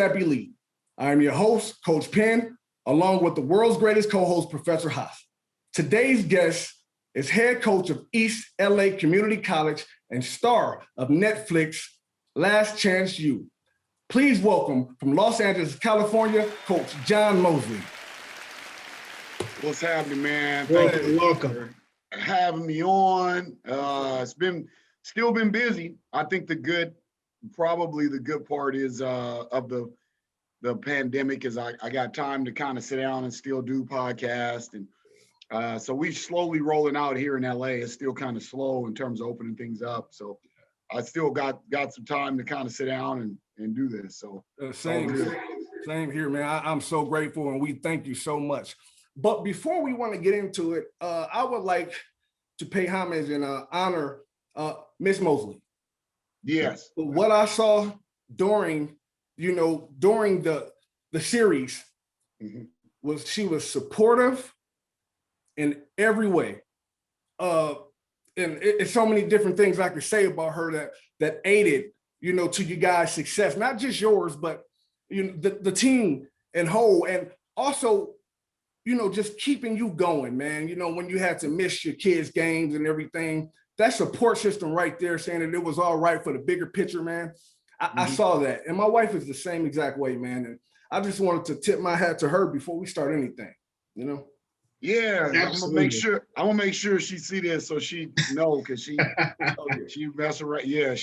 Champ Elite. I am your host, Coach Penn, along with the world's greatest co-host, Professor Haas. Today's guest is head coach of East LA Community College and star of Netflix, Last Chance U. Please welcome from Los Angeles, California, Coach John Mosley. What's happening, man? Welcome. For having me on. It's still been busy. I think the good part is of the pandemic is I got time to kind of sit down and still do podcasts, and so we're slowly rolling out here in LA. It's still kind of slow in terms of opening things up. So I still got some time to kind of sit down and do this. So same here, man. I'm so grateful, and we thank you so much. But before we want to get into it, I would like to pay homage and honor Miss Mosley. Yes. What I saw during the series was she was supportive in every way. And it's so many different things I could say about her that aided, to you guys' success, not just yours, but the team in whole, and also, just keeping you going, man. When you had to miss your kids' games and everything, that support system right there, saying that it was all right for the bigger picture, man. I saw that, and my wife is the same exact way, man. And I just wanted to tip my hat to her before we start anything, Yeah, absolutely. I'm gonna make sure she see this so she know, because she mess around. Yeah,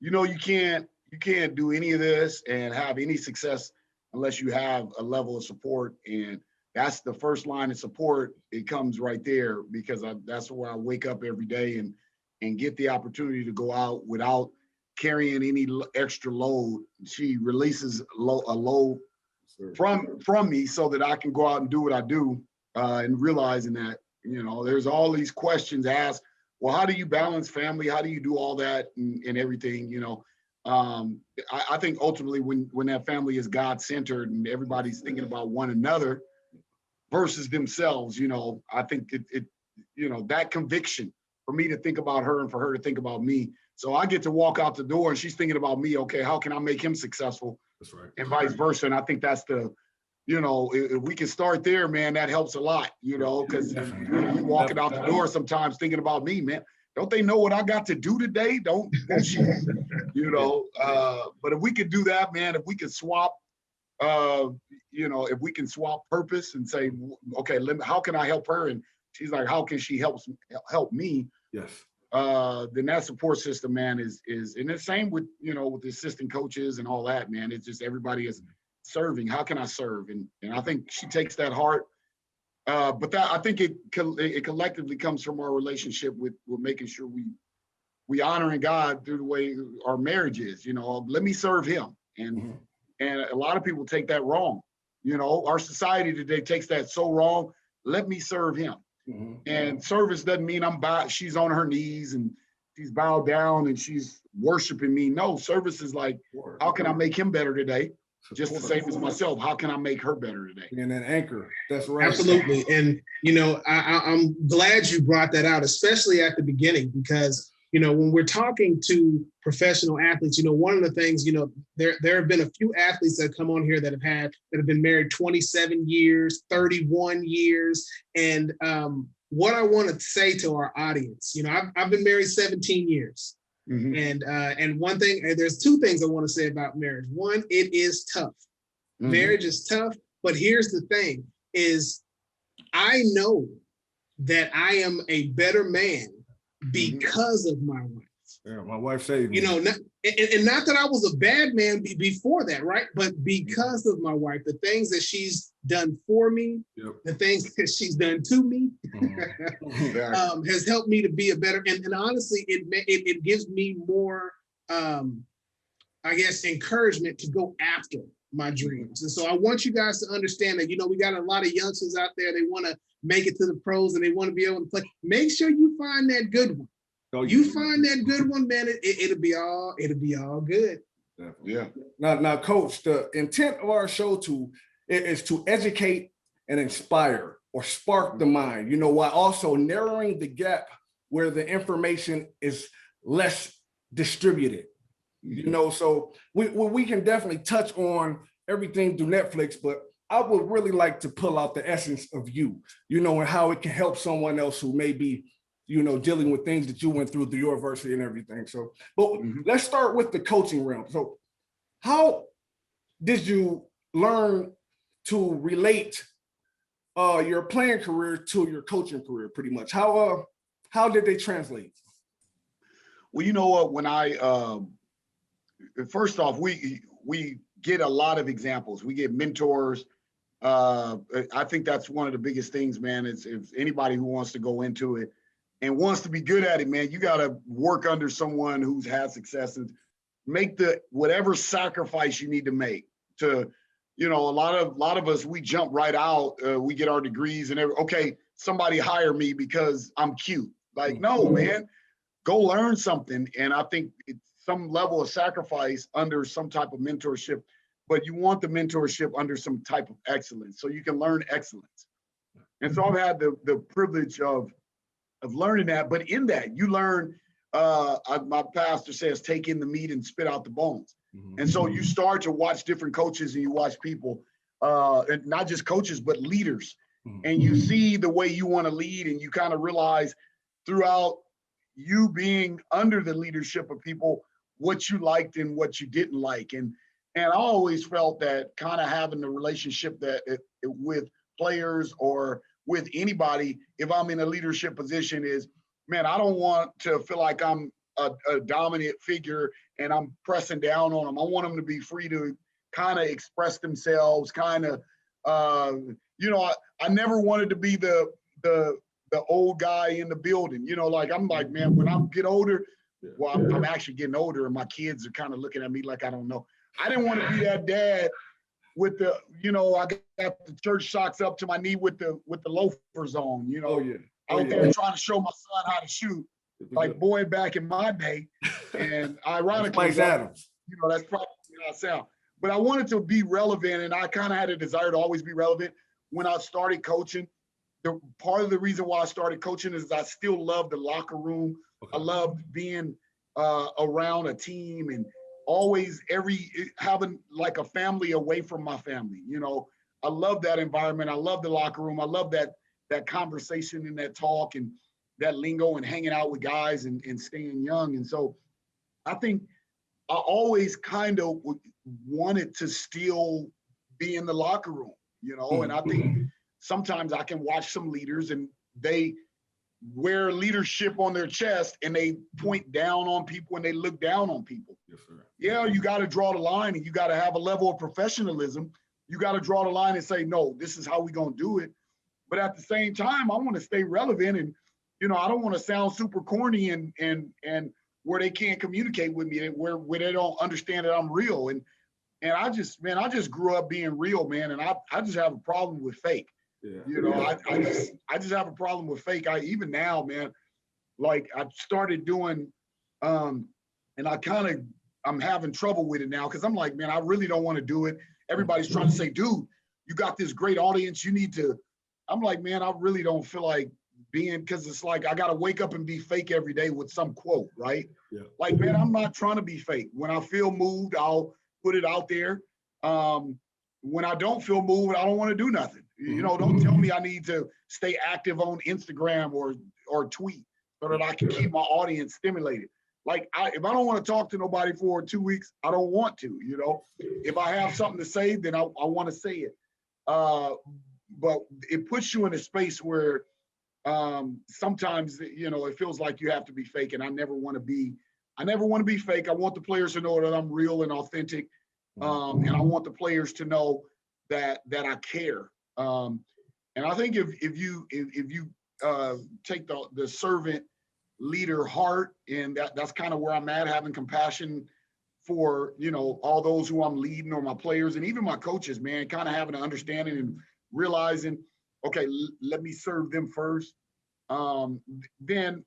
you can't do any of this and have any success unless you have a level of support, and that's the first line of support. It comes right there, because that's where I wake up every day and get the opportunity to go out without carrying any extra load. She releases a load from me so that I can go out and do what I do, and realizing that, there's all these questions asked. Well, how do you balance family? How do you do all that and everything? I think ultimately when that family is God-centered and everybody's thinking about one another versus themselves, I think it that conviction for me to think about her and for her to think about me. So I get to walk out the door and she's thinking about me. Okay, how can I make him successful? That's right. And vice versa. And I think that's if we can start there, man, that helps a lot, because you walking out the door sometimes thinking about me, man. Don't they know what I got to do today? Don't she? But if we could do that, man, if we could swap, if we can swap purpose and say, okay, how can I help her? And she's like, how can she help me? Yes. Then that support system, man, is and the same with with the assistant coaches and all that, man. It's just everybody is serving. How can I serve? And I think she takes that heart. But that, I think it collectively comes from our relationship with making sure we honoring God through the way our marriage is. Let me serve Him, and a lot of people take that wrong. Our society today takes that so wrong. Let me serve Him. And service doesn't mean she's on her knees and she's bowed down and she's worshiping me. No, service is like, how can I make him better today? Just the same as myself. How can I make her better today? And an anchor. That's right. Absolutely. And, I'm glad you brought that out, especially at the beginning, because, when we're talking to professional athletes, one of the things, there have been a few athletes that come on here that have been married 27 years, 31 years. And what I want to say to our audience, I've been married 17 years. And one thing, there's two things I want to say about marriage. One, it is tough. Marriage is tough, but here's the thing is I know that I am a better man because of my wife. Yeah, my wife saved me. Not that I was a bad man before that, right? But because of my wife, the things that she's done for me, the things that she's done to me, has helped me to be a better. And honestly, it gives me more, encouragement to go after my dreams. And so I want you guys to understand that, we got a lot of youngsters out there. They want to make it to the pros and they want to be able to play. Make sure you find that good one. You find that good one, man. It'll be all good. Yeah. Now, Coach, the intent of our show is to educate and inspire or spark the mind. While also narrowing the gap where the information is less distributed. You know, so we can definitely touch on everything through Netflix, but I would really like to pull out the essence of you, you know, and how it can help someone else who may be, you know, dealing with things that you went through your adversity and everything. So, but let's start with the coaching realm. So how did you learn to relate your playing career to your coaching career pretty much? How did they translate? Well, you know what, when first off, we get a lot of examples. We get mentors. I think that's one of the biggest things, man, is if anybody who wants to go into it and wants to be good at it, man, you got to work under someone who's had success and make whatever sacrifice you need to make to, you know, a lot of us, we jump right out, we get our degrees and okay, somebody hire me because I'm cute. Like, no, man, go learn something. And I think it's some level of sacrifice under some type of mentorship, but you want the mentorship under some type of excellence so you can learn excellence. And so I've had the privilege of learning that, but in that you learn, my pastor says, take in the meat and spit out the bones. And so you start to watch different coaches and you watch people, and not just coaches, but leaders. And you see the way you want to lead, and you kind of realize throughout you being under the leadership of people, what you liked and what you didn't like. And I always felt that kind of having the relationship that with players or with anybody, if I'm in a leadership position, is, man, I don't want to feel like I'm a dominant figure and I'm pressing down on them. I want them to be free to kind of express themselves, kind of, you know, I never wanted to be the old guy in the building, you know, like, I'm like, man, when I get older, well, I'm actually getting older and my kids are kind of looking at me like I don't know. I didn't want to be that dad with the, you know, I got the church socks up to my knee with the loafers on, you know. Out there trying to show my son how to shoot, like Boy back in my day. And ironically, you know, that's probably how I sound. But I wanted to be relevant, and I kind of had a desire to always be relevant. When I started coaching, part of the reason why I started coaching is I still love the locker room. I loved being around a team and always having like a family away from my family. You know, I love that environment. I love the locker room. I love that conversation and that talk and that lingo and hanging out with guys and staying young. And so I think I always kind of wanted to still be in the locker room, you know, and I think sometimes I can watch some leaders and they wear leadership on their chest and they point down on people and they look down on people. Yes, sir. Yeah, you got to draw the line and you got to have a level of professionalism. You got to draw the line and say, no, this is how we're going to do it. But at the same time, I want to stay relevant and, you know, I don't want to sound super corny and where they can't communicate with me, where they don't understand that I'm real. And I just grew up being real, man. And I just have a problem with fake. Yeah. You know, I just have a problem with fake. Even now, man, like I started doing, and I'm having trouble with it now because I'm like, man, I really don't want to do it. Everybody's trying to say, dude, you got this great audience. You need to. I'm like, man, I really don't feel like being, because it's like I got to wake up and be fake every day with some quote, right? Yeah. Like, man, I'm not trying to be fake. When I feel moved, I'll put it out there. When I don't feel moved, I don't want to do nothing. You know, don't tell me I need to stay active on Instagram or tweet so that I can keep my audience stimulated. Like, if I don't want to talk to nobody for 2 weeks, I don't want to, you know. If I have something to say, then I want to say it. But it puts you in a space where sometimes, you know, it feels like you have to be fake, and I never want to be fake. I want the players to know that I'm real and authentic, and I want the players to know that I care. And I think if you take the servant leader heart, and that's kind of where I'm at, having compassion for, you know, all those who I'm leading or my players and even my coaches, man, kind of having an understanding and realizing, okay, let me serve them first. Then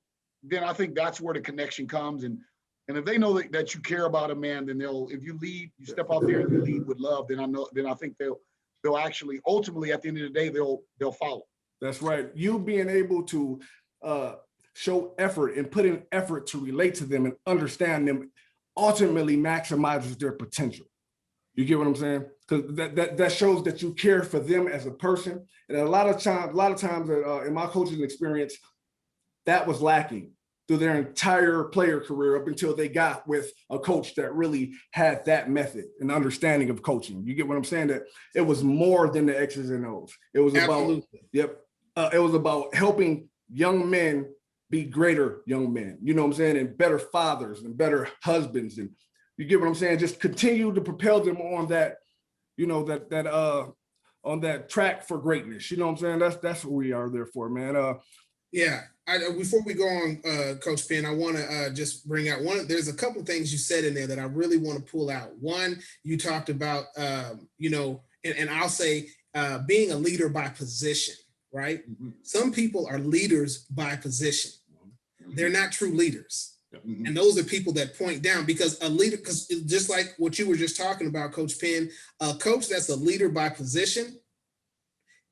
I think that's where the connection comes. And if they know that you care about a man, then if you lead, you step out there and you lead with love, then I think they'll actually ultimately at the end of the day, they'll follow. That's right. You being able to show effort and put in effort to relate to them and understand them ultimately maximizes their potential. You get what I'm saying? Because that shows that you care for them as a person. And a lot of times in my coaching experience, that was lacking through their entire player career up until they got with a coach that really had that method and understanding of coaching. You get what I'm saying? That it was more than the X's and O's. It was about, it was about helping young men be greater young men, you know what I'm saying? And better fathers and better husbands. And you get what I'm saying? Just continue to propel them on that, you know, on that track for greatness. You know what I'm saying? That's what we are there for, man. Before we go on, Coach Penn, I want to just bring out there's a couple of things you said in there that I really want to pull out. One, you talked about, you know, and I'll say being a leader by position, right? Mm-hmm. Some people are leaders by position. Mm-hmm. They're not true leaders. Mm-hmm. And those are people that point down, because a leader, because just like what you were just talking about, Coach Penn, a coach that's a leader by position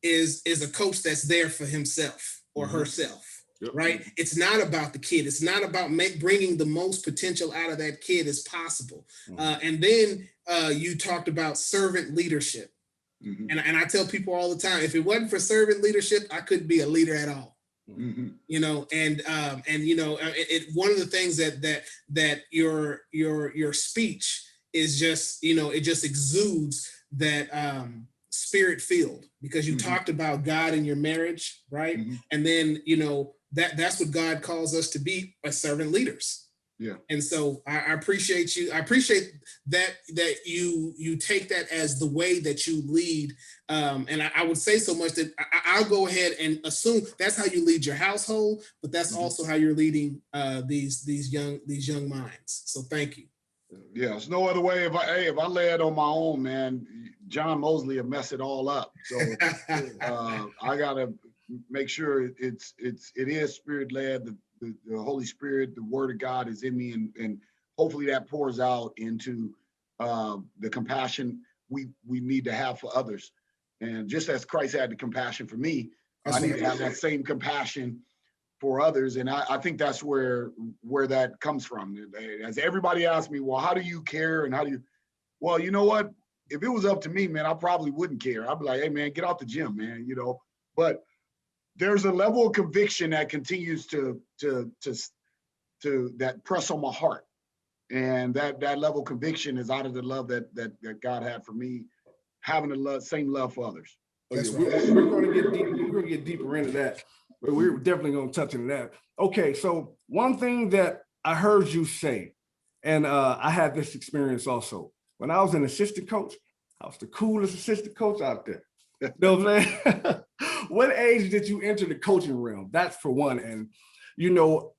is a coach that's there for himself or herself, right? It's not about the kid. It's not about bringing the most potential out of that kid as possible. And then you talked about servant leadership. Mm-hmm. And I tell people all the time, if it wasn't for servant leadership, I couldn't be a leader at all. Mm-hmm. You know, and you know, one of the things that your speech is just, you know, it just exudes that spirit filled, because you talked about God in your marriage, right? Mm-hmm. And then, you know, that's what God calls us to be, as servant leaders. Yeah. And so I appreciate you. I appreciate that you take that as the way that you lead. And I would say so much that I'll go ahead and assume that's how you lead your household, but that's also how you're leading these young minds. So thank you. Yeah, there's no other way. If I led on my own, man, John Mosley would mess it all up. So I gotta make sure it is spirit led. The Holy Spirit, the Word of God is in me, and hopefully that pours out into the compassion we need to have for others. And just as Christ had the compassion for me, I need to have that same compassion for others. And I think that's where that comes from. As everybody asks me, well, how do you care? And how do you, well, you know what? If it was up to me, man, I probably wouldn't care. I'd be like, hey, man, get out the gym, man, you know. But there's a level of conviction that continues to that press on my heart. And that level of conviction is out of the love that God had for me, having the same love for others. That's right. We're going to get deeper into that, but we're definitely going to touch on that. Okay, so one thing that I heard you say, and I had this experience also. When I was an assistant coach, I was the coolest assistant coach out there. You know what I'm saying? What age did you enter the coaching realm? That's for one. And, you know,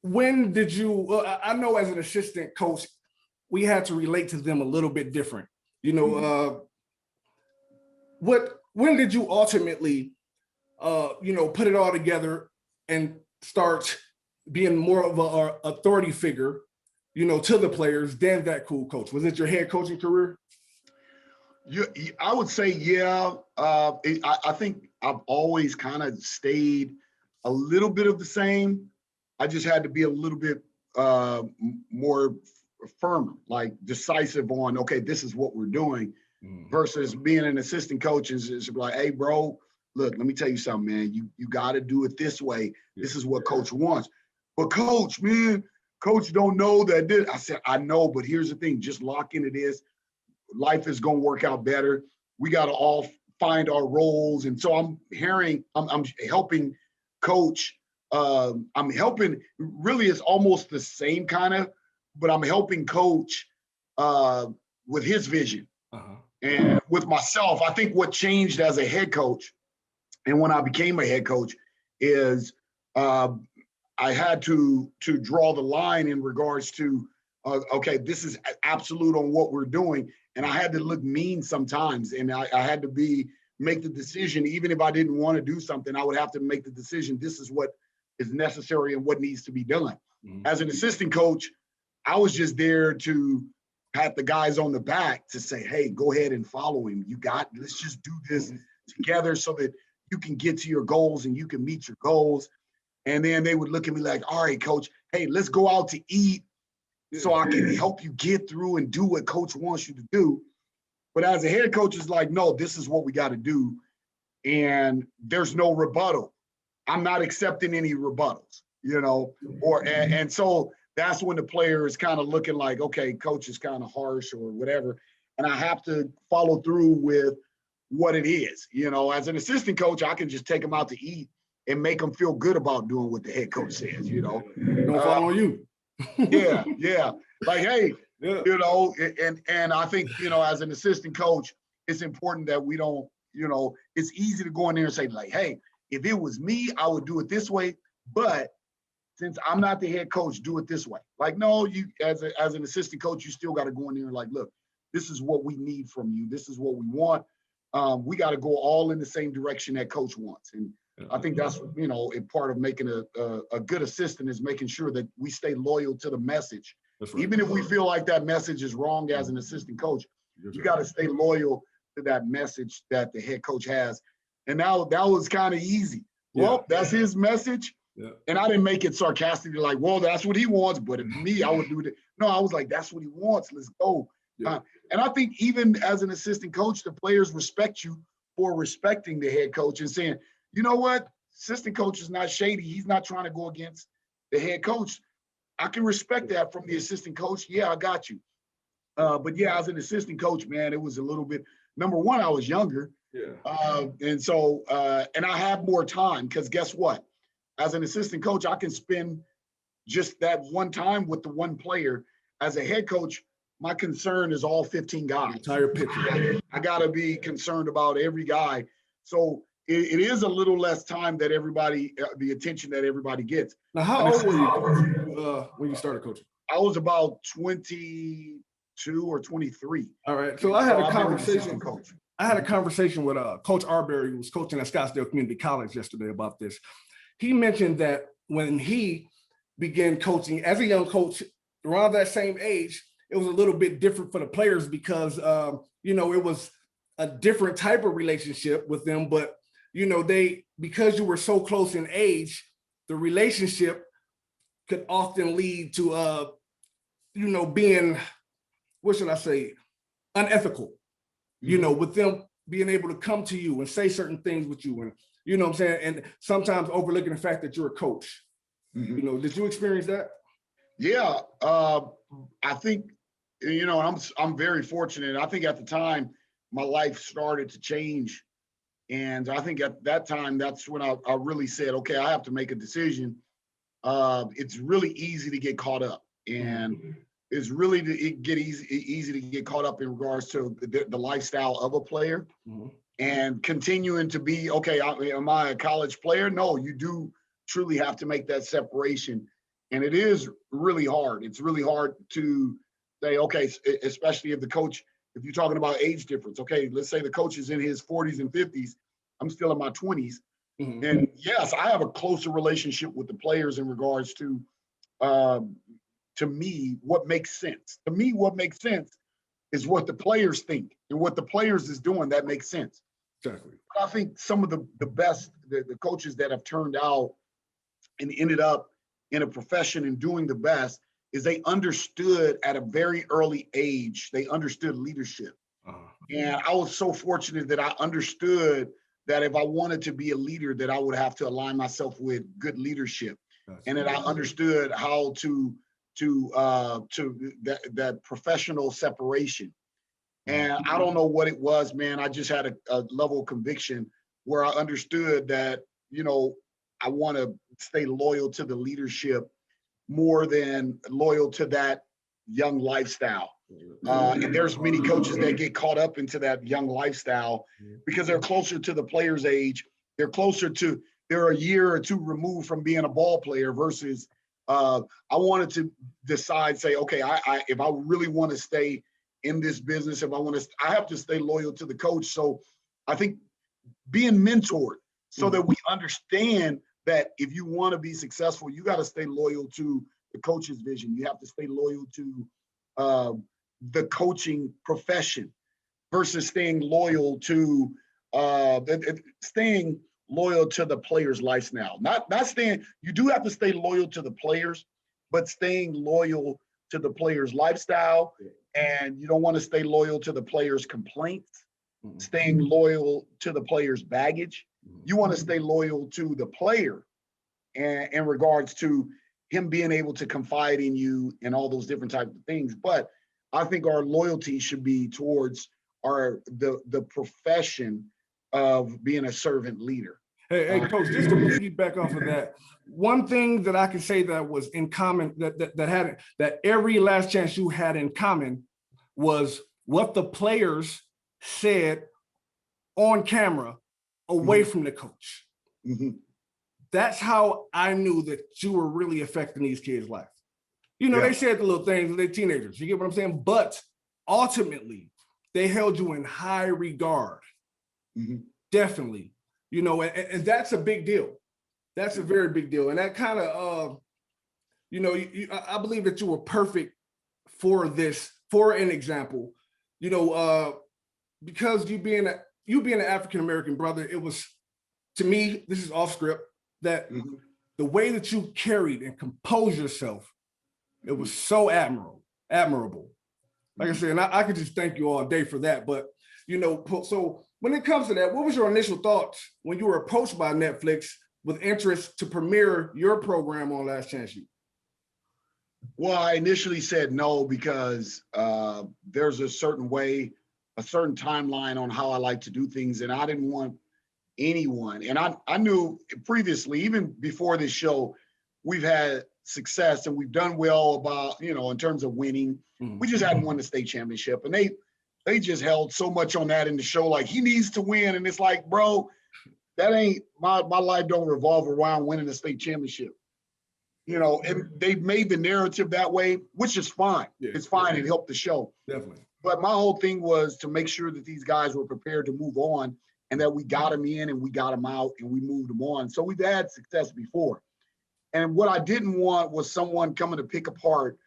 when did you, well, I know as an assistant coach, we had to relate to them a little bit different. You know, when did you ultimately, you know, put it all together and start being more of an authority figure, you know, to the players than that cool coach? Was it your head coaching career? I would say, yeah. I think I've always kind of stayed a little bit of the same. I just had to be a little bit more firm, like decisive on, okay, this is what we're doing, versus being an assistant coach is like, hey, bro, look, let me tell you something, man. You got to do it this way. This is what coach wants. But coach, man, coach don't know that this. I said, I know, but here's the thing. Just lock into this. Life is going to work out better. We got to all find our roles. And so I'm helping coach. I'm helping, really it's almost the same kind of, but I'm helping coach with his vision. And with myself, I think what changed as a head coach and when I became a head coach is I had to draw the line in regards to, okay, this is absolute on what we're doing. And I had to look mean sometimes. And I had to make the decision, even if I didn't want to do something, I would have to make the decision. This is what is necessary and what needs to be done. As an assistant coach, I was just there to pat the guys on the back to say, hey, go ahead and follow him. Let's just do this together so that you can get to your goals and you can meet your goals. And then they would look at me like, all right, coach, hey, let's go out to eat. so I can help you get through and do what coach wants you to do. But as a head coach, is like, no, this is what we got to do. And there's no rebuttal. I'm not accepting any rebuttals, and so that's when the player is kind of looking like, okay, coach is kind of harsh or whatever. And I have to follow through with what it is. As an assistant coach, I can just take them out to eat and make them feel good about doing what the head coach says, Don't fall on you. yeah. Like, hey, Yeah. And I think, as an assistant coach, it's important that we don't, it's easy to go in there and say, like, hey, if it was me, I would do it this way. But since I'm not the head coach, do it this way. Like, no, you as an assistant coach, you still got to go in there and like, look, this is what we need from you. This is what we want. We got to go all in the same direction that coach wants. And I think that's, a part of making a good assistant is making sure that we stay loyal to the message. Right. Even if we feel like that message is wrong as an assistant coach, you got to stay loyal to that message that the head coach has. And now that was kind of easy. Well, that's his message. Yeah. And I didn't make it sarcastically like, well, that's what he wants. But if me, I would do it. No, I was like, that's what he wants. Let's go. Yeah. And I think even as an assistant coach, the players respect you for respecting the head coach and saying, you know what? Assistant coach is not shady. He's not trying to go against the head coach. I can respect that from the assistant coach. Yeah, I got you. But yeah, as an assistant coach, man, it was a little bit, number one, I was younger. Yeah. And so, and I have more time because guess what? As an assistant coach, I can spend just that one time with the one player. As a head coach, my concern is all 15 guys. Entire picture. I got to be concerned about every guy. So it is a little less time that everybody, the attention that everybody gets. Now, how old were you when you started coaching? I was about 22 or 23. All right. So I had a conversation. I had a conversation with Coach Arbery, who was coaching at Scottsdale Community College yesterday about this. He mentioned that when he began coaching as a young coach around that same age, it was a little bit different for the players because, it was a different type of relationship with them. But, because you were so close in age, the relationship could often lead to, being, what should I say, unethical, with them being able to come to you and say certain things with you. And, you know what I'm saying? And sometimes overlooking the fact that you're a coach. Mm-hmm. Did you experience that? Yeah. I think, I'm very fortunate. I think at the time my life started to change. And I think at that time, that's when I really said, okay, I have to make a decision. It's really easy to get caught up. And it's really easy to get caught up in regards to the lifestyle of a player and continuing to be, okay, am I a college player? No, you do truly have to make that separation. And it is really hard. It's really hard to say, okay, especially if you're talking about age difference, okay, let's say the coach is in his 40s and 50s, I'm still in my 20s. Mm-hmm. And yes, I have a closer relationship with the players in regards to me, what makes sense. To me, what makes sense is what the players think and what the players is doing that makes sense. Exactly. I think some of the best, the coaches that have turned out and ended up in a profession and doing the best is they understood at a very early age, they understood leadership. And I was so fortunate that I understood that if I wanted to be a leader, that I would have to align myself with good leadership. And that I understood how to that professional separation. And I don't know what it was, man. I just had a level of conviction where I understood that, I want to stay loyal to the leadership more than loyal to that young lifestyle. And there's many coaches that get caught up into that young lifestyle because they're closer to the player's age. They're a year or two removed from being a ball player versus I wanted to decide, say, okay, if I really want to stay in this business, I have to stay loyal to the coach. So I think being mentored so that we understand that if you want to be successful, you got to stay loyal to the coach's vision. You have to stay loyal to the coaching profession versus staying loyal to the player's lifestyle. Not staying, you do have to stay loyal to the players, but staying loyal to the player's lifestyle, and you don't want to stay loyal to the player's complaints, staying loyal to the player's baggage. You want to stay loyal to the player and in regards to him being able to confide in you and all those different types of things. But I think our loyalty should be towards the profession of being a servant leader. Hey, Coach, just to piggyback off of that, one thing that I could say that was in common, that every Last Chance U had in common was what the players said on camera away from the coach. That's how I knew that you were really affecting these kids' lives. You know, they said the little things, they're teenagers, you get what I'm saying? But ultimately, they held you in high regard. Definitely. You know, and that's a big deal. That's a very big deal. And that kind of, you know, I believe that you were perfect for this, for an example, you know, because you being an African-American brother, it was, to me, this is off script, that the way that you carried and composed yourself, it was so admirable. Like I said, and I could just thank you all day for that. But, you know, so when it comes to that, what was your initial thoughts when you were approached by Netflix with interest to premiere your program on Last Chance U? Well, I initially said no because there's a certain way, a certain timeline on how I like to do things, and I didn't want anyone. And I knew previously, even before this show, we've had success and we've done well about, you know, in terms of winning. We just hadn't won the state championship, and they just held so much on that in the show, like he needs to win. And it's like, bro, that ain't my life don't revolve around winning the state championship. You know, and they made the narrative that way, which is fine. It's fine. It helped the show. Definitely. But my whole thing was to make sure that these guys were prepared to move on and that we got them in and we got them out and we moved them on. So we've had success before. And what I didn't want was someone coming to pick apart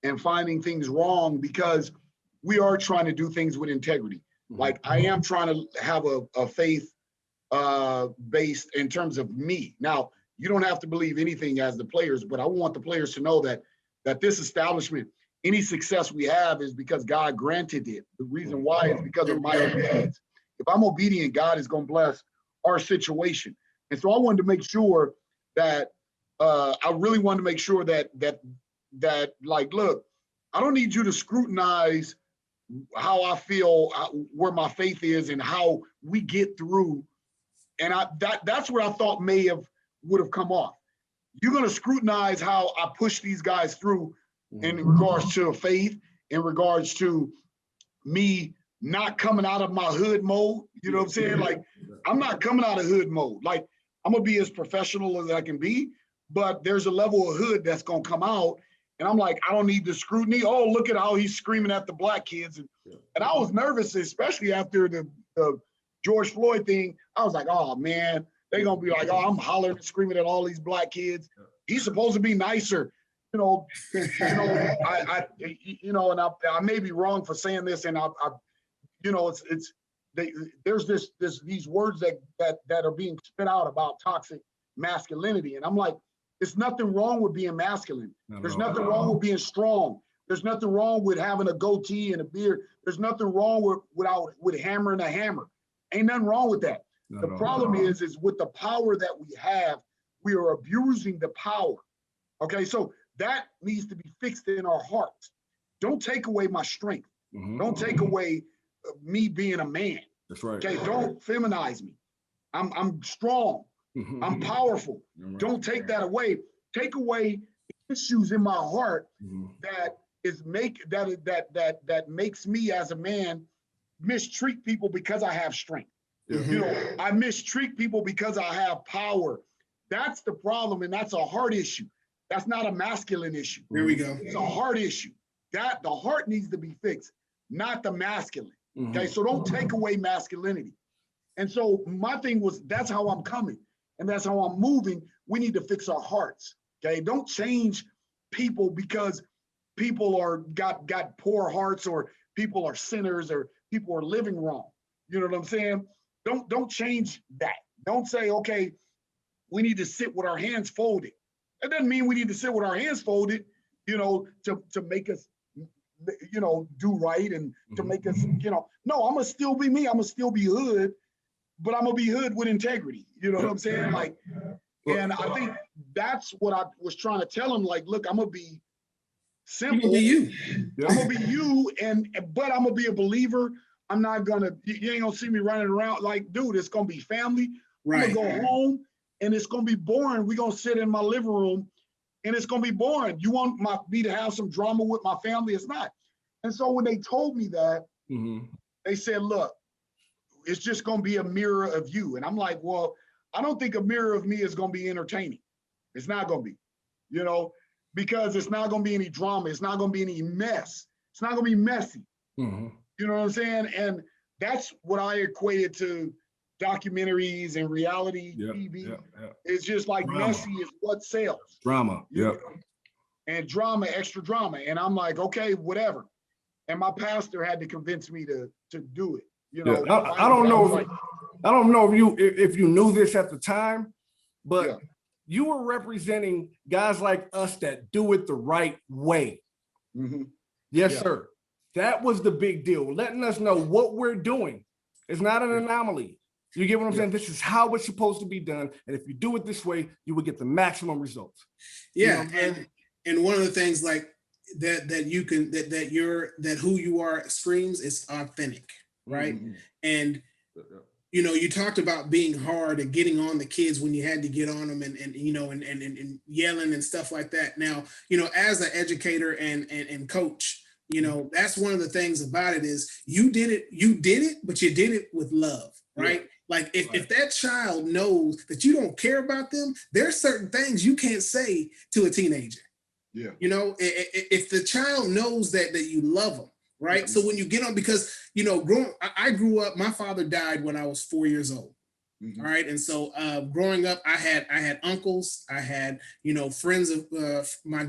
and finding things wrong, because we are trying to do things with integrity. Like I am trying to have a faith based in terms of me. Now, you don't have to believe anything as the players, but I want the players to know that this establishment, any success we have is because God granted it. The reason why is because of my obedience. If I'm obedient, God is going to bless our situation. And so I wanted to make sure that I really wanted to make sure that like, look, I don't need you to scrutinize how I feel, where my faith is, and how we get through. And that's where I thought would have come off. You're going to scrutinize how I push these guys through in regards to faith, in regards to me not coming out of my hood mode. You know what I'm saying? Like, I'm not coming out of hood mode. Like, I'm going to be as professional as I can be, but there's a level of hood that's going to come out. And I'm like, I don't need the scrutiny. Oh, look at how he's screaming at the black kids. And I was nervous, especially after the George Floyd thing. I was like, oh, man, they're going to be like, oh, I'm hollering and screaming at all these black kids. He's supposed to be nicer. I may be wrong for saying this, and there's these words that are being spit out about toxic masculinity, and I'm like, there's nothing wrong with being masculine. There's nothing wrong with being strong. There's nothing wrong with having a goatee and a beard. There's nothing wrong with hammering a hammer. Ain't nothing wrong with that. The problem is with the power that we have, we are abusing the power. Okay, so that needs to be fixed in our hearts. Don't take away my strength. Don't take away me being a man. That's right. Okay, don't feminize me. I'm strong. I'm powerful. Don't take that away. Take away issues in my heart that makes me as a man mistreat people because I have strength. I mistreat people because I have power. That's the problem, and that's a heart issue. That's not a masculine issue. Here we go. It's a heart issue. That the heart needs to be fixed, not the masculine. Okay, so don't take away masculinity. And so my thing was, that's how I'm coming, and that's how I'm moving. We need to fix our hearts. Okay, don't change people because people got poor hearts, or people are sinners, or people are living wrong. You know what I'm saying? Don't change that. Don't say, okay, we need to sit with our hands folded. That doesn't mean we need to sit with our hands folded. you know, to make us, you know, do right and to make us, you know, no, I'm gonna still be me. I'm gonna still be hood, but I'm gonna be hood with integrity. You know what I'm saying? Like, and I think that's what I was trying to tell him. Like, look, I'm gonna be simple. Be you. I'm gonna be you, but I'm gonna be a believer. I'm not gonna. You ain't gonna see me running around like, dude. It's gonna be family. Right. I'm gonna go home, and it's gonna be boring. We're gonna sit in my living room, and it's gonna be boring. You want me to have some drama with my family? It's not. And so when they told me that, they said, look, it's just gonna be a mirror of you. And I'm like, well, I don't think a mirror of me is gonna be entertaining. It's not gonna be, you know, because it's not gonna be any drama. It's not gonna be any mess. It's not gonna be messy. You know what I'm saying? And that's what I equated to documentaries and reality TV. It's just like drama. Messy is what sells. Drama. And drama, extra drama. And I'm like, okay, whatever. And my pastor had to convince me to do it. You know, I don't know. I don't know if you knew this at the time, but you were representing guys like us that do it the right way. Yes, sir. That was the big deal. Letting us know what we're doing. It's not an anomaly. You get what I'm saying? This is how it's supposed to be done. And if you do it this way, you will get the maximum results. Yeah. You know, and one of the things like that you can, that who you are screams is authentic, right? And you know, you talked about being hard and getting on the kids when you had to get on them and you know, and yelling and stuff like that. Now, you know, as an educator and coach, you know, that's one of the things about it is you did it, but you did it with love, right? Like if that child knows that you don't care about them, there's certain things you can't say to a teenager. You know, if the child knows that you love them, right? So when you get on, because, you know, I grew up, my father died when I was 4 years old. All right. And so growing up, I had uncles, I had, you know, friends of my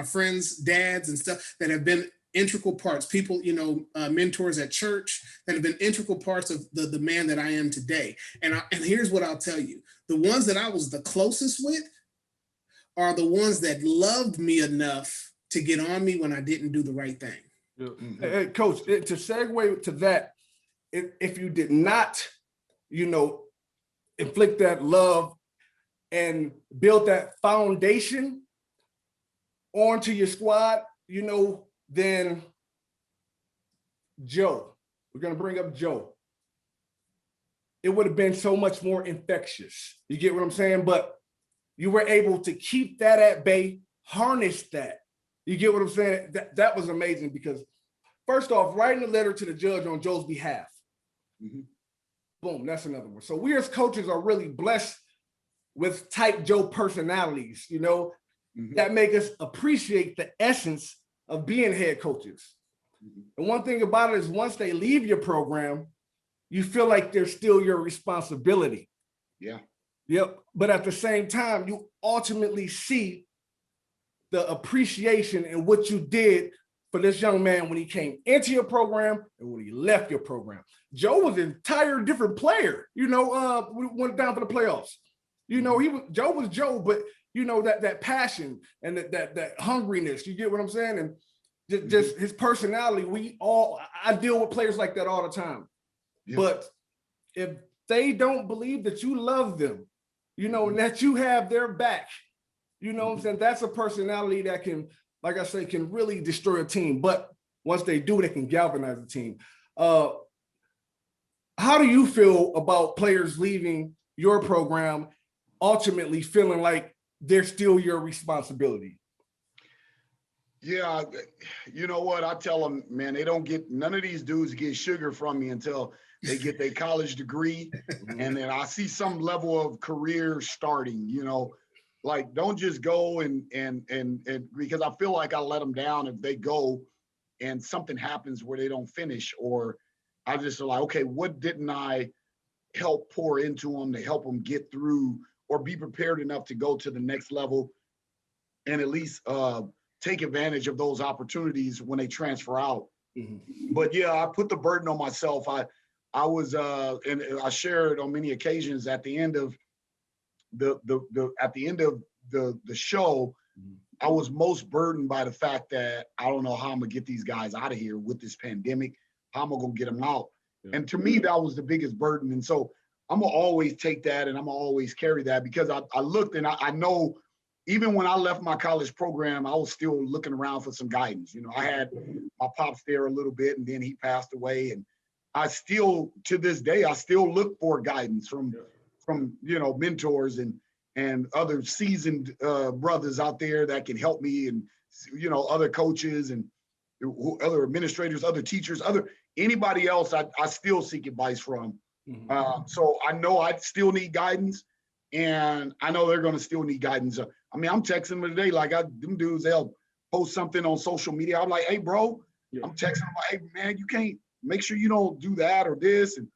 friends' dads and stuff that have been integral parts, people, you know, mentors at church that have been integral parts of the man that I am today. And here's what I'll tell you. The ones that I was the closest with are the ones that loved me enough to get on me when I didn't do the right thing. Hey, Coach, to segue to that, if you did not, you know, inflict that love and build that foundation onto your squad, you know, then Joe, we're going to bring up Joe. It would have been so much more infectious. You get what I'm saying? But you were able to keep that at bay, harness that. You get what I'm saying? That was amazing because first off, writing a letter to the judge on Joe's behalf. Boom, that's another one. So we as coaches are really blessed with type Joe personalities, you know, that make us appreciate the essence of being head coaches. And one thing about it is once they leave your program, you feel like they're still your responsibility. But at the same time, you ultimately see the appreciation in what you did for this young man when he came into your program and when he left your program. Joe was an entire different player. You know, we went down to the playoffs. You know, Joe was Joe, but you know, that passion and that hungriness, you get what I'm saying? And just his personality, I deal with players like that all the time. But if they don't believe that you love them, you know, and that you have their back, you know what I'm saying? That's a personality that can, like I say, can really destroy a team. But once they do, they can galvanize the team. How do you feel about players leaving your program, ultimately feeling like they're still your responsibility? Yeah, you know what? I tell them, man, none of these dudes get sugar from me until they get their college degree. And then I see some level of career starting, you know, like don't just go and because I feel like I let them down if they go and something happens where they don't finish, or I just like, okay, what didn't I help pour into them to help them get through or be prepared enough to go to the next level and at least take advantage of those opportunities when they transfer out. But yeah, I put the burden on myself. I was and I shared on many occasions at the end of the show, I was most burdened by the fact that I don't know how I'm gonna get these guys out of here with this pandemic. How am I gonna get them out? Yeah. And to me, that was the biggest burden. And so I'm gonna always take that, and I'm gonna always carry that, because I looked and I know even when I left my college program, I was still looking around for some guidance. You know, I had my pops there a little bit, and then he passed away, and I still, to this day, I still look for guidance from you know, mentors and other seasoned brothers out there that can help me, and you know, other coaches and other administrators, other teachers, anybody else I still seek advice from. So I know I still need guidance, and I know they're going to still need guidance. I mean, I'm texting them today, like them dudes, they'll post something on social media. I'm like, hey, bro, I'm texting them like, hey, man, you can't, make sure you don't do that or this. And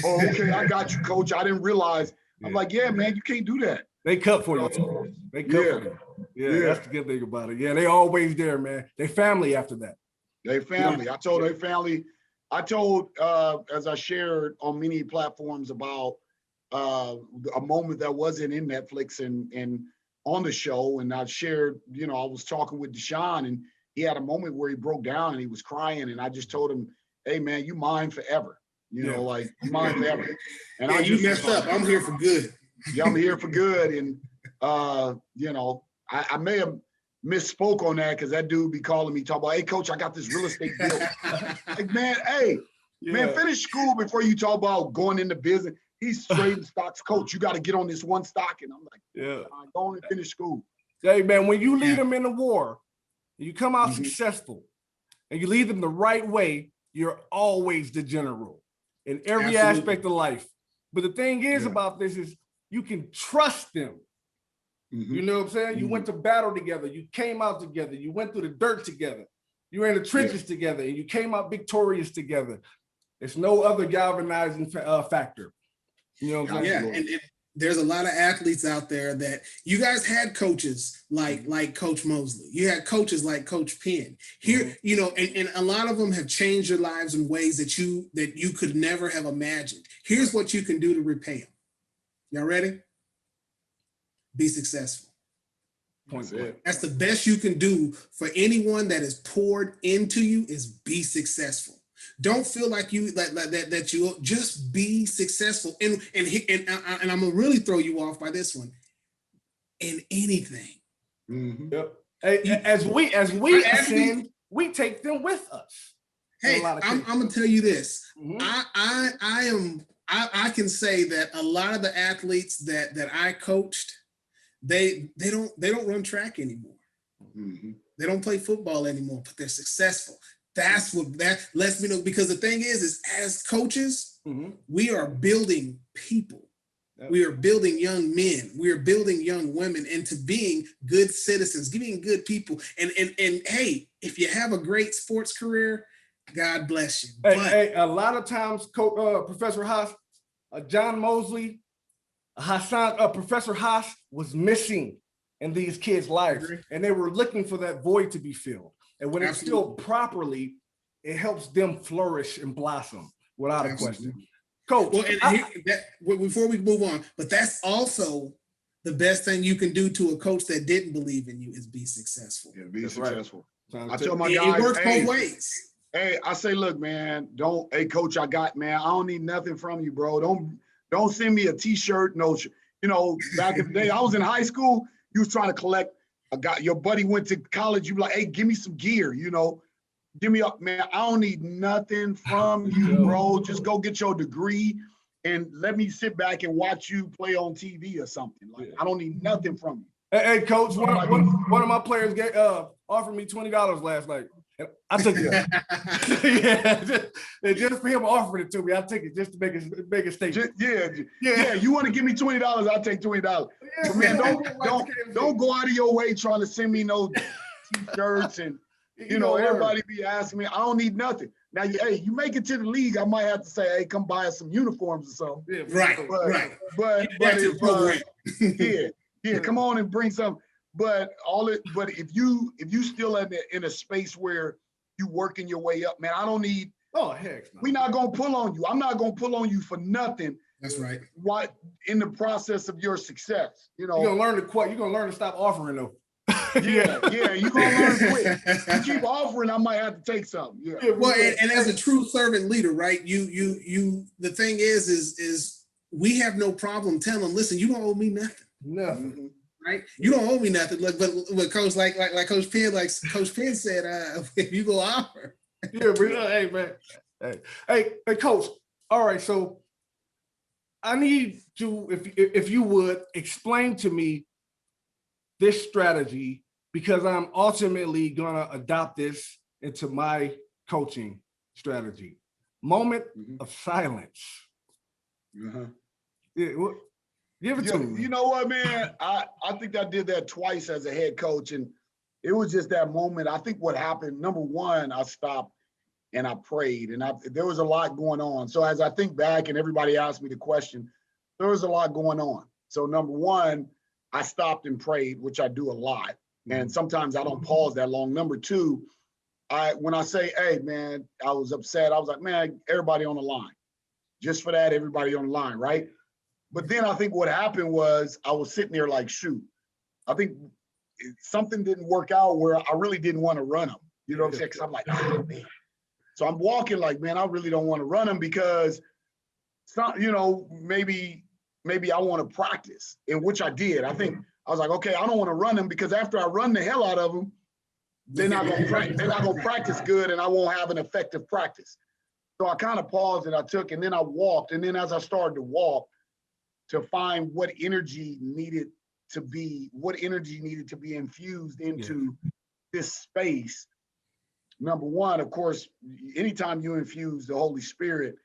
oh, okay, I got you, coach. I didn't realize. I'm like, yeah, man, you can't do that. They cut for you. They cut for you. Yeah, that's the good thing about it. Yeah, they always there, man. They family after that. They family. I told their family. I told, as I shared on many platforms about a moment that wasn't in Netflix and on the show, and I shared, you know, I was talking with Deshaun, and he had a moment where he broke down and he was crying, and I just told him, hey, man, you mine forever. You know, like, you mine forever. And I just messed up. I'm here for good. Yeah, I'm here for good. And, you know, I may have misspoke on that, because that dude be calling me, talking about, hey, coach, I got this real estate deal. Like, man, hey, man, finish school before you talk about going into business. He's trading stocks, coach. You got to get on this one stock. And I'm like, go on and finish school. Hey, man, when you lead them in the war, you come out successful, and you lead them the right way, you're always the general in every aspect of life. But the thing is about this is you can trust them. You know what I'm saying? You went to battle together. You came out together. You went through the dirt together. You were in the trenches together, and you came out victorious together. There's no other galvanizing factor. You know what I'm saying? And there's a lot of athletes out there that you guys had coaches like Coach Mosley. You had coaches like Coach Penn. Here, you know, and a lot of them have changed your lives in ways that you could never have imagined. Here's what you can do to repay them. Y'all ready? Be successful. That's the best you can do for anyone that is poured into you, is be successful. Don't feel like you that you just be successful. And I'm gonna really throw you off by this one. In anything. Yep. As we ascend, we take them with us. Hey, I'm gonna tell you this. I can say that a lot of the athletes that I coached, they don't run track anymore. They don't play football anymore, but they're successful. That's what that lets me know, because the thing is as coaches, we are building people. We are building young men. We are building young women into being good citizens, being good people. And hey, if you have a great sports career, God bless you. Hey, a lot of times, Professor Haas, John Mosley, Professor Haas was missing in these kids' lives, and they were looking for that void to be filled. And when it's filled properly, it helps them flourish and blossom without a question. Coach, before we move on, but that's also the best thing you can do to a coach that didn't believe in you, is be successful. Yeah, be successful. Right. I tell my guys, it works both ways. Hey, I say, look, man, hey, coach, I don't need nothing from you, bro. Don't send me a t-shirt. No, you know, back in the day, I was in high school, you was trying to collect your buddy went to college, you be like, hey, give me some gear, you know, give me up, man. I don't need nothing from you, bro. Just go get your degree and let me sit back and watch you play on TV or something. Like, I don't need nothing from you. Hey, coach, one of my players offered me $20 last night. I took it. Just for him offering it to me, I took it just to make a statement. Yeah. You want to give me $20? I'll take $20. Yeah, man, don't go out of your way trying to send me no t-shirts and you know everybody be asking me. I don't need nothing. Now, you make it to the league, I might have to say, hey, come buy us some uniforms or something. Yeah, right. But if, come on and bring some. But if you still in a space where you working your way up, man, I don't need. Oh heck, no. We're not gonna pull on you. I'm not gonna pull on you for nothing. That's right. What in the process of your success, you know? You're gonna learn to stop offering though. Yeah, you gonna learn quick. You keep offering, I might have to take something. Yeah. Well, and as a true servant leader, right? The thing is we have no problem telling them, listen, you don't owe me nothing. Nothing. Mm-hmm. Right? You don't owe me nothing. Look, but Coach, like Coach Penn, Coach Penn said, if you go offer. Yeah, but hey, man. Hey, Coach. All right, so I need to, if you would, explain to me this strategy, because I'm ultimately gonna adopt this into my coaching strategy. Moment of silence. Uh-huh. Yeah, give it to me. You know what, man? I think I did that twice as a head coach, and it was just that moment. I think what happened, number one, I stopped and I prayed, and there was a lot going on. So as I think back and everybody asked me the question, there was a lot going on. So number one, I stopped and prayed, which I do a lot. And sometimes I don't pause that long. Number two, when I say, hey, man, I was upset, I was like, man, everybody on the line. Just for that, everybody on the line, right? But then I think what happened was I was sitting there like, shoot, I think something didn't work out where I really didn't want to run them. You know what I'm saying? Because I'm like, oh, man. So I'm walking like, man, I really don't want to run them because, maybe I want to practice, in which I did. I think I was like, okay, I don't want to run them because after I run the hell out of them, they're not going to practice good, and I won't have an effective practice. So I kind of paused and I took, and then I walked. And then as I started to walk, to find what energy needed to be infused into this space. Number one, of course, anytime you infuse the Holy Spirit,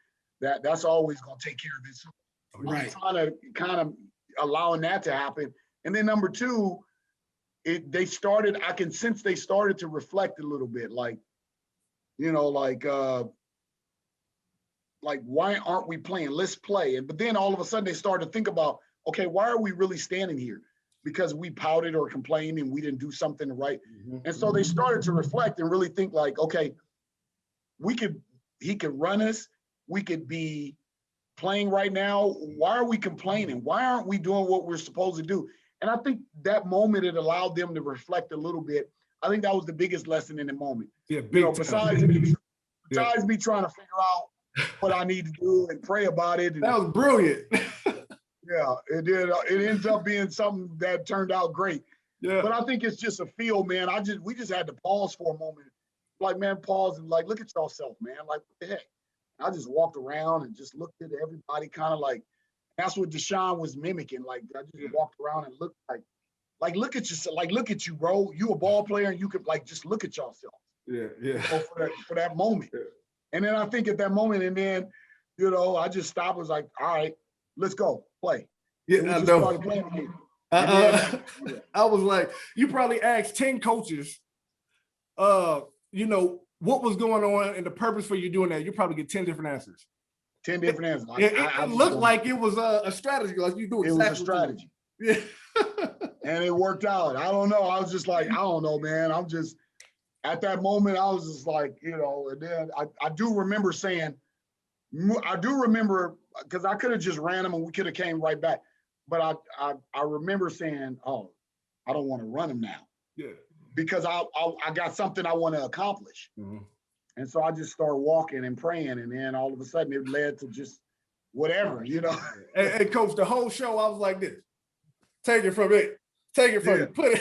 that's always going to take care of it. So right. I'm trying to kind of allowing that to happen. And then number two, I can sense they started to reflect a little bit, like why aren't we playing? Let's play. But then all of a sudden they started to think about, okay, why are we really standing here? Because we pouted or complained and we didn't do something right. And so they started to reflect and really think like, okay, he could run us. We could be playing right now. Why are we complaining? Why aren't we doing what we're supposed to do? And I think that moment, it allowed them to reflect a little bit. I think that was the biggest lesson in the moment. Yeah, besides me trying to figure out what I need to do and pray about it. And, that was brilliant. Yeah, it did. It ends up being something that turned out great. Yeah. But I think it's just a feel, man. We just had to pause for a moment. Like, man, pause and like, look at yourself, man. Like, what the heck? I just walked around and just looked at everybody kind of like, that's what Deshaun was mimicking. Like, I just walked around and looked like, look at yourself. Like, look at you, bro. You a ball player and you could like, just look at yourself. Yeah. For that moment. Yeah. And then I think at that moment, and then, I just stopped. Was like, all right, let's go play. Yeah, I know. Started playing again. I was like, you probably asked 10 coaches, what was going on and the purpose for you doing that. You probably get 10 different answers. 10 different answers. It looked like it was a strategy. Like you do exactly. It was a strategy. Yeah. And it worked out. I don't know. I was just like, I don't know, man. I'm just, at that moment, I was just like, and then I do remember saying, because I could have just ran them and we could have came right back. But I remember saying, oh, I don't want to run them now. Yeah. Because I got something I want to accomplish. Mm-hmm. And so I just started walking and praying. And then all of a sudden it led to just whatever, Hey, Coach, the whole show, I was like this. Take it from it. Take it from it. Put it.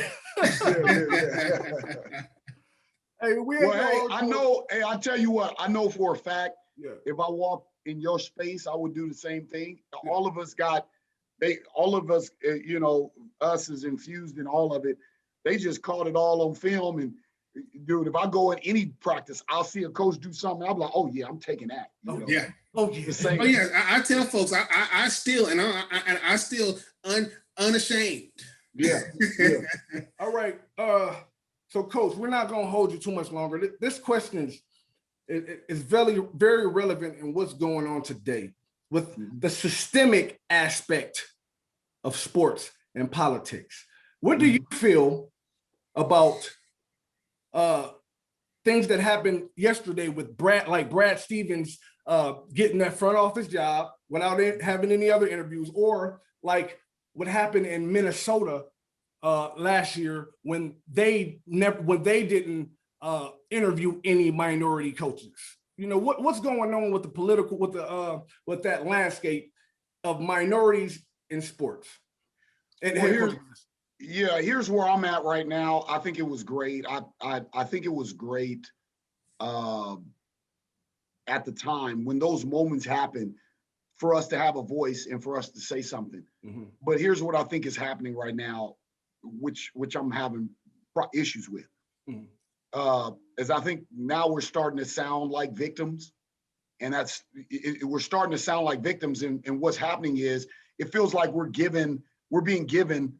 Yeah. Hey, I know. Hey, I tell you what. I know for a fact. Yeah. If I walk in your space, I would do the same thing. Yeah. All of us, us is infused in all of it. They just caught it all on film. And dude, if I go in any practice, I'll see a coach do something. I'm like, oh yeah, I'm taking that. Yeah. Oh yeah. I tell folks, I still unashamed. Yeah. All right. So, Coach, we're not going to hold you too much longer. This question is very, very relevant in what's going on today with the systemic aspect of sports and politics. What do you feel about things that happened yesterday with Brad Stevens getting that front office job without having any other interviews, or like what happened in Minnesota last year when they didn't interview any minority coaches. You know, what's going on with the political, with that landscape of minorities in sports? And well, here's where I'm at right now. I think it was great. I think it was great at the time when those moments happened for us to have a voice and for us to say something. Mm-hmm. But here's what I think is happening right now, which I'm having issues with. Mm-hmm. Is I think now we're starting to sound like victims, and we're starting to sound like victims. And what's happening is it feels like we're being given,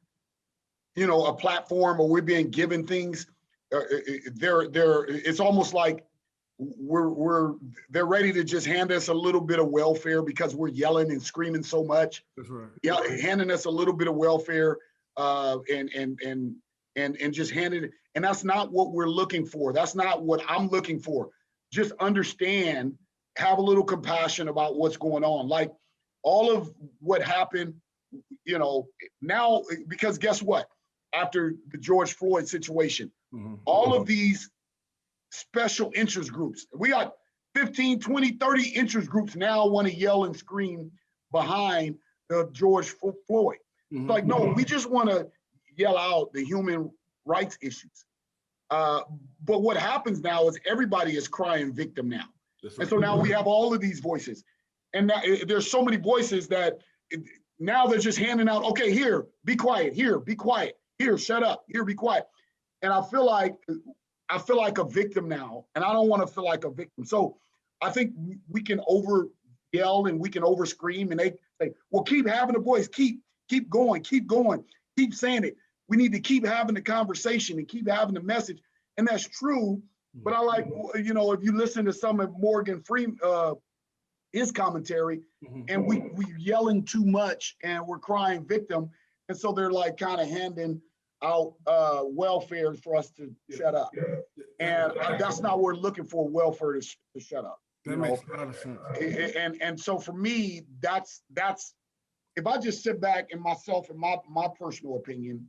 you know, a platform, or we're being given things. It's almost like they're ready to just hand us a little bit of welfare because we're yelling and screaming so much. That's right. Yeah, handing us a little bit of welfare, and just handing it. And that's not what we're looking for. That's not what I'm looking for. Just understand, have a little compassion about what's going on. Like all of what happened, you know, now, because guess what? After the George Floyd situation, mm-hmm. all of these special interest groups, we got 15, 20, 30 interest groups now want to yell and scream behind the George Floyd. Mm-hmm. Like, no, we just want to yell out the human rights issues. But what happens now is everybody is crying victim now. Right. And so now we have all of these voices. And now, there's so many voices that now they're just handing out, okay, here, be quiet, here, be quiet, here, shut up, here, be quiet. And I feel like a victim now, and I don't want to feel like a victim. So I think we can over yell and we can over scream, and they say, well, keep having the voice, keep going, keep saying it. We need to keep having the conversation and keep having the message. And that's true. But I like, you know, if you listen to some of Morgan Freeman, his commentary, mm-hmm. and we yelling too much and we're crying victim. And so they're like kind of handing out welfare for us to shut up. And that's not what we're looking for, welfare to shut up. That makes a lot of sense. And so for me, that's if I just sit back and myself and my personal opinion,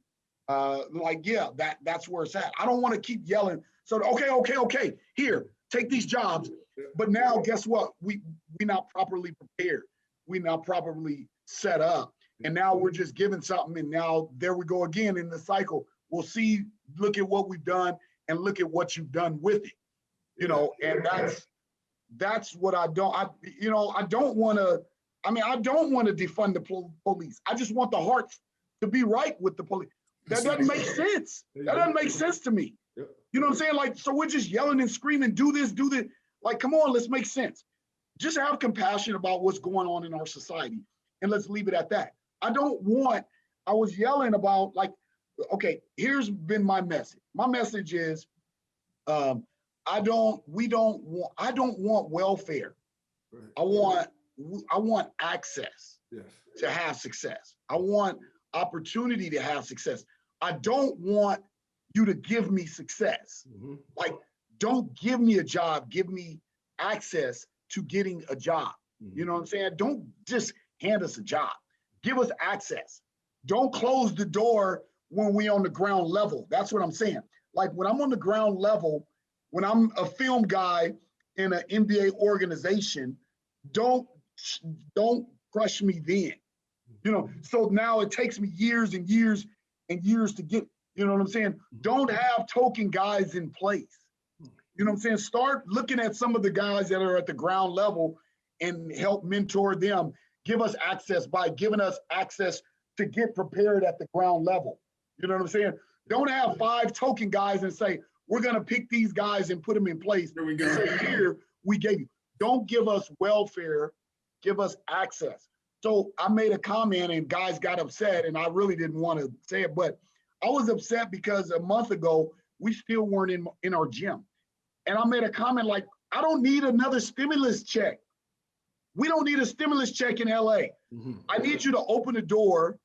that's where it's at. I don't want to keep yelling. So okay, here, take these jobs. But now guess what? We're not properly prepared. We're not properly set up. And now we're just giving something, and now there we go again in the cycle. We'll see, look at what we've done and look at what you've done with it. You know, and that's what I don't want to defund the police. I just want the hearts to be right with the police. That doesn't make sense. That doesn't make sense to me. Yep. You know what I'm saying? Like, so we're just yelling and screaming, do this. Like, come on, let's make sense. Just have compassion about what's going on in our society, and let's leave it at that. I was yelling about, like, okay, here's been my message. My message is, I don't want welfare. Right. I want access to have success. I want opportunity to have success. I don't want you to give me success. Mm-hmm. Like, don't give me a job, give me access to getting a job. Mm-hmm. You know what I'm saying? Don't just hand us a job. Give us access. Don't close the door when we're on the ground level. That's what I'm saying. Like, when I'm on the ground level, when I'm a film guy in an NBA organization, don't crush me then. You know, so now it takes me years and years and years to get, you know what I'm saying? Don't have token guys in place. You know what I'm saying? Start looking at some of the guys that are at the ground level and help mentor them. Give us access by giving us access to get prepared at the ground level. You know what I'm saying? Don't have 5 token guys and say, we're going to pick these guys and put them in place. There we go. Say, here, we gave you. Don't give us welfare, give us access. So I made a comment and guys got upset, and I really didn't want to say it, but I was upset because a month ago, we still weren't in our gym. And I made a comment like, I don't need another stimulus check. We don't need a stimulus check in LA. Mm-hmm. I need you to open the door.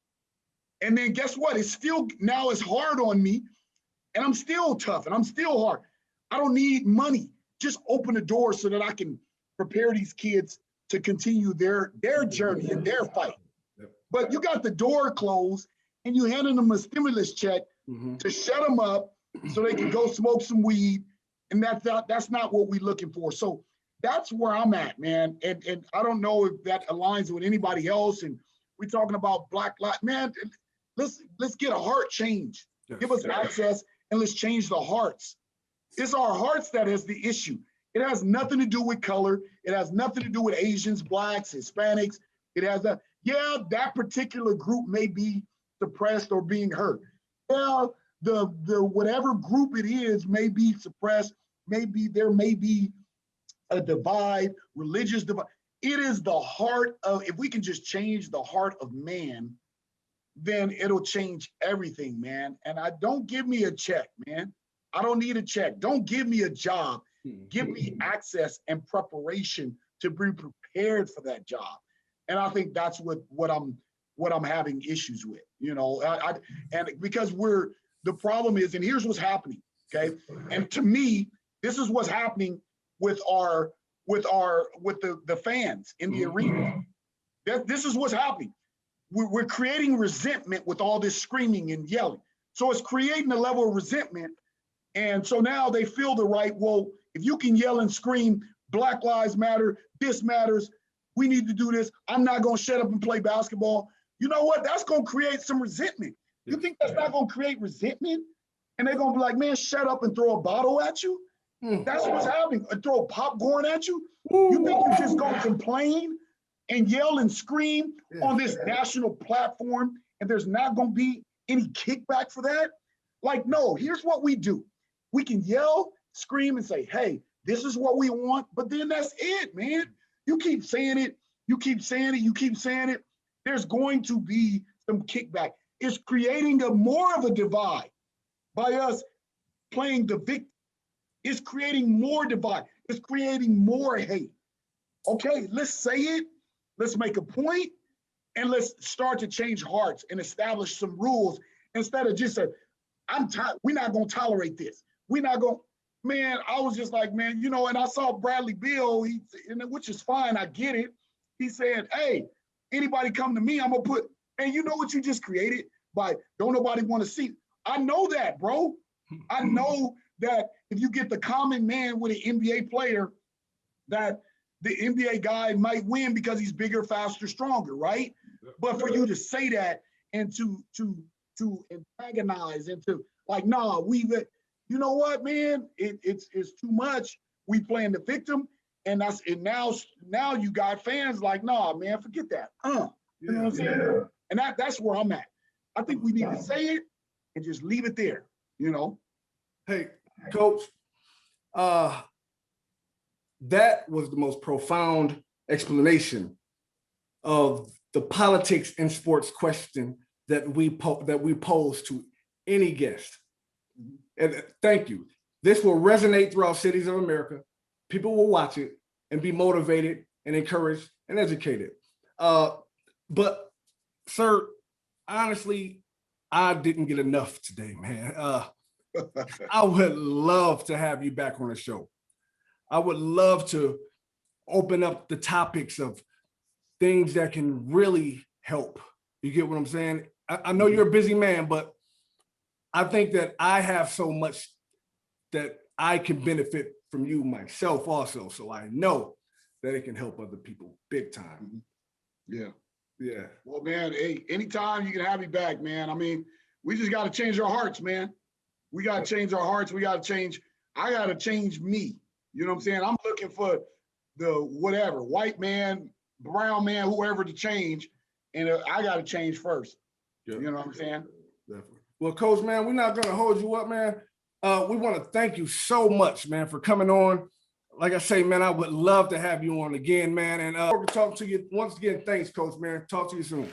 And then guess what? It's hard on me, and I'm still tough and I'm still hard. I don't need money. Just open the door so that I can prepare these kids to continue their journey and their fight. Yep. But you got the door closed and you handing them a stimulus check to shut them up so they can go smoke some weed. And that's not what we're looking for. So that's where I'm at, man. And I don't know if that aligns with anybody else. And we're talking about Black Lives, man. Let's get a heart change. Give us access and let's change the hearts. It's our hearts that is the issue. It has nothing to do with color. It has nothing to do with Asians, Blacks, Hispanics. It has that particular group may be suppressed or being hurt. Yeah, the whatever group it is may be suppressed. Maybe there may be a divide, religious divide. It is the heart of, if we can just change the heart of man, then it'll change everything, man. And don't give me a check, man. I don't need a check. Don't give me a job. Give me access and preparation to be prepared for that job. And I think that's what I'm having issues with, you know. And because the problem is, and here's what's happening, okay? And to me, this is what's happening with the fans in the arena. This is what's happening. We're creating resentment with all this screaming and yelling. So it's creating a level of resentment. And so now they feel the right, well, if you can yell and scream, Black Lives Matter, this matters, we need to do this, I'm not gonna shut up and play basketball. You know what? That's gonna create some resentment. You think that's not gonna create resentment? And they're gonna be like, man, shut up and throw a bottle at you? That's what's happening. Or throw popcorn at you? You think you're just gonna complain and yell and scream on this national platform and there's not gonna be any kickback for that? Like, no, here's what we do. We can yell, scream, and say, hey, this is what we want, but then that's it, man. You keep saying it, you keep saying it, you keep saying it. There's going to be some kickback. It's creating more of a divide by us playing the victim. It's creating more divide. It's creating more hate. Okay, let's say it. Let's make a point, and let's start to change hearts and establish some rules instead of just we're not gonna tolerate this. We're not gonna, man, I was just like, man, you know, and I saw Bradley Beal, which is fine, I get it. He said, hey, anybody come to me, I'm gonna put, and you know what you just created by don't nobody wanna see. I know that, bro. I know that if you get the common man with an NBA player, that the NBA guy might win because he's bigger, faster, stronger, right? But for you to say that and to antagonize and to like, nah, you know what, man? It's too much. We playing the victim, and now you got fans like, nah, man, forget that. You know what I'm saying? And that's where I'm at. I think we need to say it and just leave it there, you know? Hey, Coach, that was the most profound explanation of the politics in sports question that we pose to any guest. And thank you. This will resonate throughout cities of America. People will watch it and be motivated and encouraged and educated. But sir, honestly, I didn't get enough today, man. I would love to have you back on the show. I would love to open up the topics of things that can really help. You get what I'm saying? I know you're a busy man, but I think that I have so much that I can benefit from you myself also. So I know that it can help other people big time. Yeah. Yeah. Well, man, hey, anytime you can have me back, man. I mean, we just got to change our hearts, man. We got to change our hearts. I got to change me. You know what I'm saying? I'm looking for the whatever, white man, brown man, whoever to change. And I got to change first. Yep. You know what I'm saying? Definitely. Well, Coach, man, we're not going to hold you up, man. We want to thank you so much, man, for coming on. Like I say, man, I would love to have you on again, man. And we're talking to you once again. Thanks, Coach, man. Talk to you soon.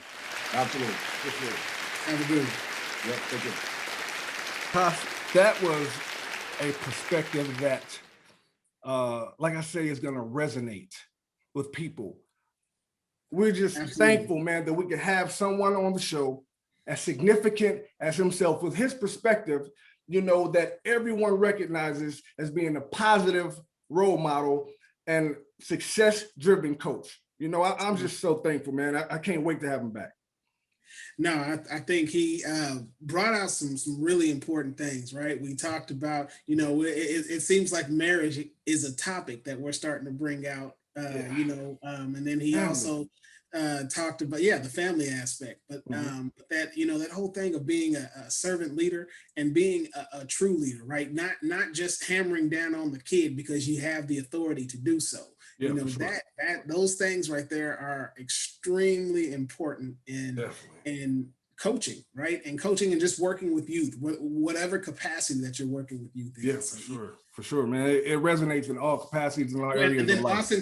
Absolutely. Have a good one. Yep, take care. Tosh, that was a perspective that, like I say, is going to resonate with people. We're just thankful, man, that we could have someone on the show as significant as himself with his perspective, you know, that everyone recognizes as being a positive role model and success-driven coach. You know, I'm just so thankful, man. I can't wait to have him back. No, I think he brought out some really important things, right? We talked about, it seems like marriage is a topic that we're starting to bring out, and then he also talked about, the family aspect, but that, that whole thing of being a servant leader and being a true leader, right? Not just hammering down on the kid because you have the authority to do so. Yeah, That those things right there are extremely important in coaching, right? And coaching and just working with youth, whatever capacity that you're working with youth. Yeah, for sure, man. It resonates in all capacities and all areas. And then of life.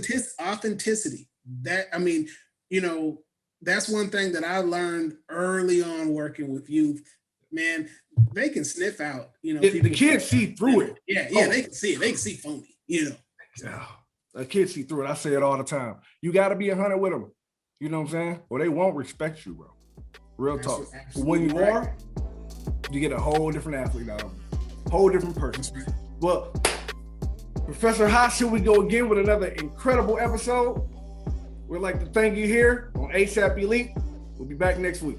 Authenticity. That's one thing that I learned early on working with youth. Man, they can sniff out, the kids see through it. Yeah, they can see it. They can see phony, Yeah. The kids see through it. I say it all the time. You got to be 100 with them. You know what I'm saying? Or they won't respect you, bro. Real talk. But when you are, you get a whole different athlete out of them. Whole different person. Well, Professor Haas, here we go again with another incredible episode. We'd like to thank you here on ASAP Elite. We'll be back next week.